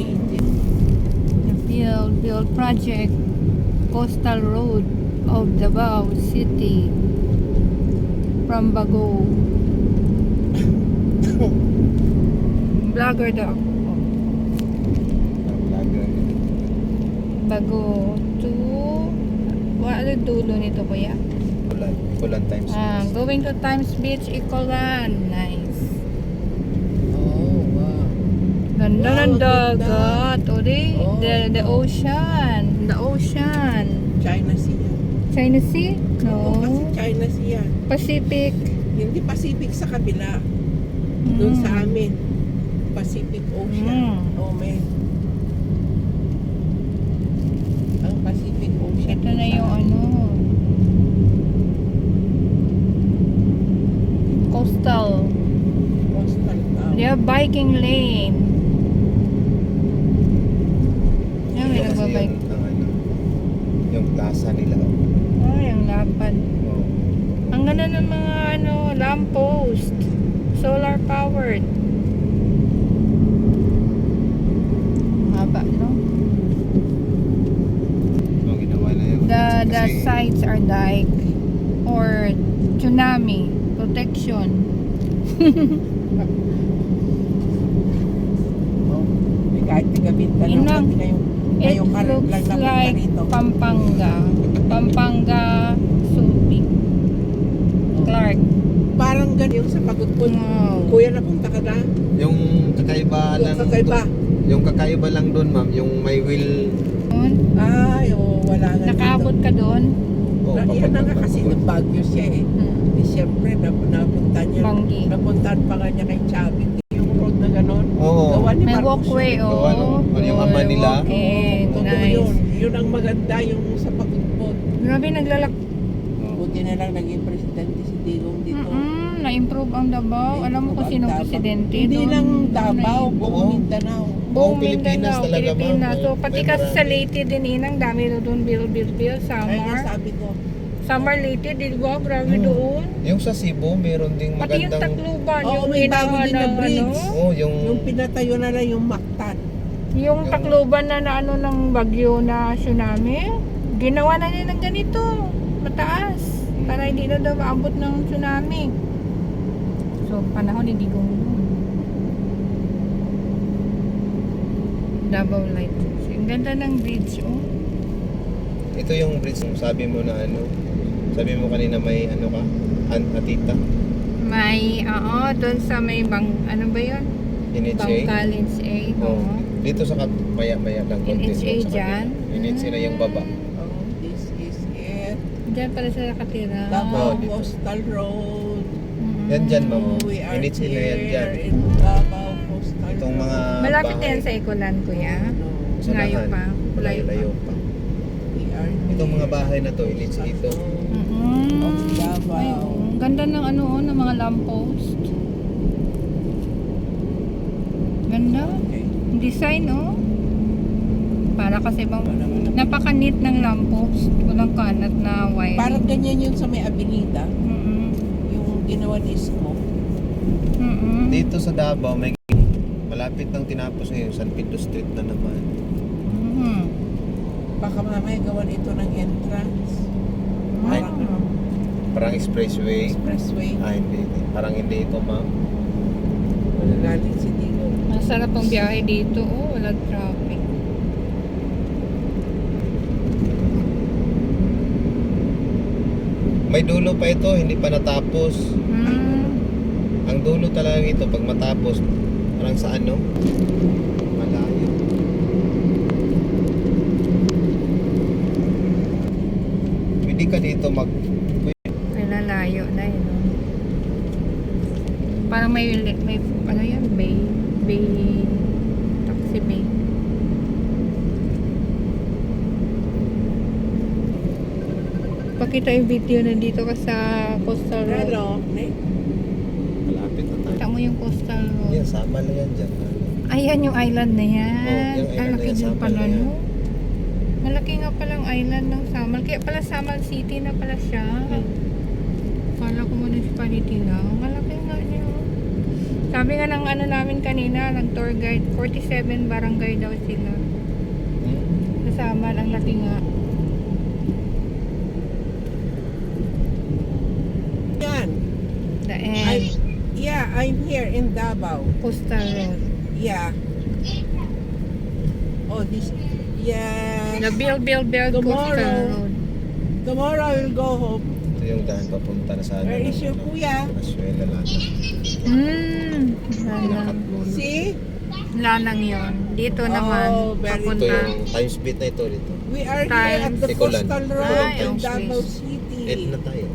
iniintindi. The Build Project, Coastal Road of Davao City from Bago. Vlogger daw. Bago to ano dulo nito kuya? Kulan times. Going to Times Beach, Icolan. Nice. Oh, wow. Ganda Wow, ng ang dagat. Uri, Oh, the ocean. The ocean. China Sea. China Sea? Oo, kasi No. China Sea. Pacific. Hindi Pacific sa kabila. Doon sa amin. Pacific Ocean. Oh, man. Ang Pacific Ocean. Ito na yung ano. Coastal. Coastal town. They have biking lane. Yan, may Ito kasi nagbabike. yung plaza nila. Ay, ang lapad. Oh. Ang ganda ng mga ano, lamppost. Solar powered. Haba, no? Oh, ginawa na yun. The Kasi sides are dike or tsunami protection. Oh, may kahit taga-Bintan Yun lang. It ngayong looks lang napunta like rito. Pampanga Subic Clark. Parang ganyan sa pagutpod. Wow. Kuya, napunta ka na? yung kakaiba Yung lang kakaiba. yung kakaiba lang doon, ma'am, yung may wheel. Ay, wala na Nakaabot dito. ka doon? Oh, Yan na nga papunta kasi pa. ng Baguio siya eh. Di siyempre, napunta niya. Banggi. Napuntahan pa nga niya kay Chavit. Yung road na gano'n. Oo. Gawa ni May Marcos walkway, yun. oh. Gawa nung- yung ama nila. Walking, Totoo nice. yun. Yun ang maganda yung sa pagutpod. Grabe, naglalak. Buti na lang naging presidente si Digong dito. Na-improve ang Davao. Alam mo kung sinong Davao. presidente? Hindi doon? lang Davao, Na- buong Mindanao. Buong Pilipinas Mindanao, talaga, ma'am. Pilipinas. So, May- pati may kasi sa marami. Leyte din, inang dami doon, Bill, Kaya nga Samar. sabi ko, Samar, Leyte, di ba? Grabe doon. Yung sa Cebu, meron ding Pati yung magandang Tacloban, Oo, yung may bago ginawa din na ng bridge. ano. oh, yung yung pinatayo na lang yung Mactan. Yung Tacloban na ano ng bagyo na tsunami, ginawa na niya ng ganito, mataas, para hindi na daw maabot ng tsunami. So, panahon hindi Digong yun. Davao Light. So, ang ganda ng bridge, oh. ito yung bridge yung sabi mo na ano. Sabi mo kanina may ano ka? Atita. May, doon sa may ano ba yun? NHA. Bangkalins A, Oh. oo. Dito sa maya-maya lang konti. NHA doon sa dyan? kanila. NHA na yung baba. Oh, this is it. Diyan pala sila nakatira. Davao Oh, dito. Coastal Road. Yan dyan, ma'am. Oh, we are NHA na yan dyan. here in Davao Coastal Itong mga Malapit na bahay. yan sa Ikulan, kuya. Sa Layo lahan. pa. Layo pa. We are Itong mga here. bahay na to, NHA ito. Of Davao. Ay, ang ganda ng ano, ng mga lamppost. Ganda. Okay. Design, oh. Para kasi bang napaka-neat ng lamppost. Walang kalat na wire. Parang ganyan yun sa may Avenida. Mm-mm. Yung ginawa ni Isko. Mm-mm. Dito sa Davao, may malapit ng tinapos ngayon, San Pedro Street na naman. Mm-hmm. Baka mamaya gawan ito ng entrance. Ay. Parang ano, Parang expressway. expressway. Hindi. Parang hindi ito, ma'am. Galing si Digong. Masarap ang biyahe dito, oh. Walang traffic. May dulo pa ito, hindi pa natapos. Ang dulo talaga ito, pag matapos, parang sa ano? Malayo. Pwede ka dito May lalayo na yun, oh. Parang may ano yan, bay, taxi bay. Pakita yung video nandito ka sa Coastal Road. Hello. malapit na tayo. Kita mo yung Coastal Road. Yan, sama na yan dyan. Ayan yung island na yan. Oh, yung island Ang laki na yan, din Samal pala, na yan. no? Malaki nga palang island ng Samal. Kaya pala Samal City na pala siya. Kala ko municipality lang. Malaki nga niya. Sabi nga ng ano namin kanina, ng tour guide, 47 barangay daw sila. Kasama, ang laki nga. Yan. The end. Yeah, I'm here in Davao. Coastal Road. Yeah. Oh, this. Yeah. The Bill Coastal Tomorrow. Road. Tomorrow I will go home. Ito yung daan papunta na sa ano. Where is your kuya? Venezuela lata. Lanang. See? Lanang yun. Dito naman, very Ito papunta. yung times beat na ito dito. We are here at Times. the Tikulan. Coastal Road Ay, in okay. Davao City. 8 na tayo.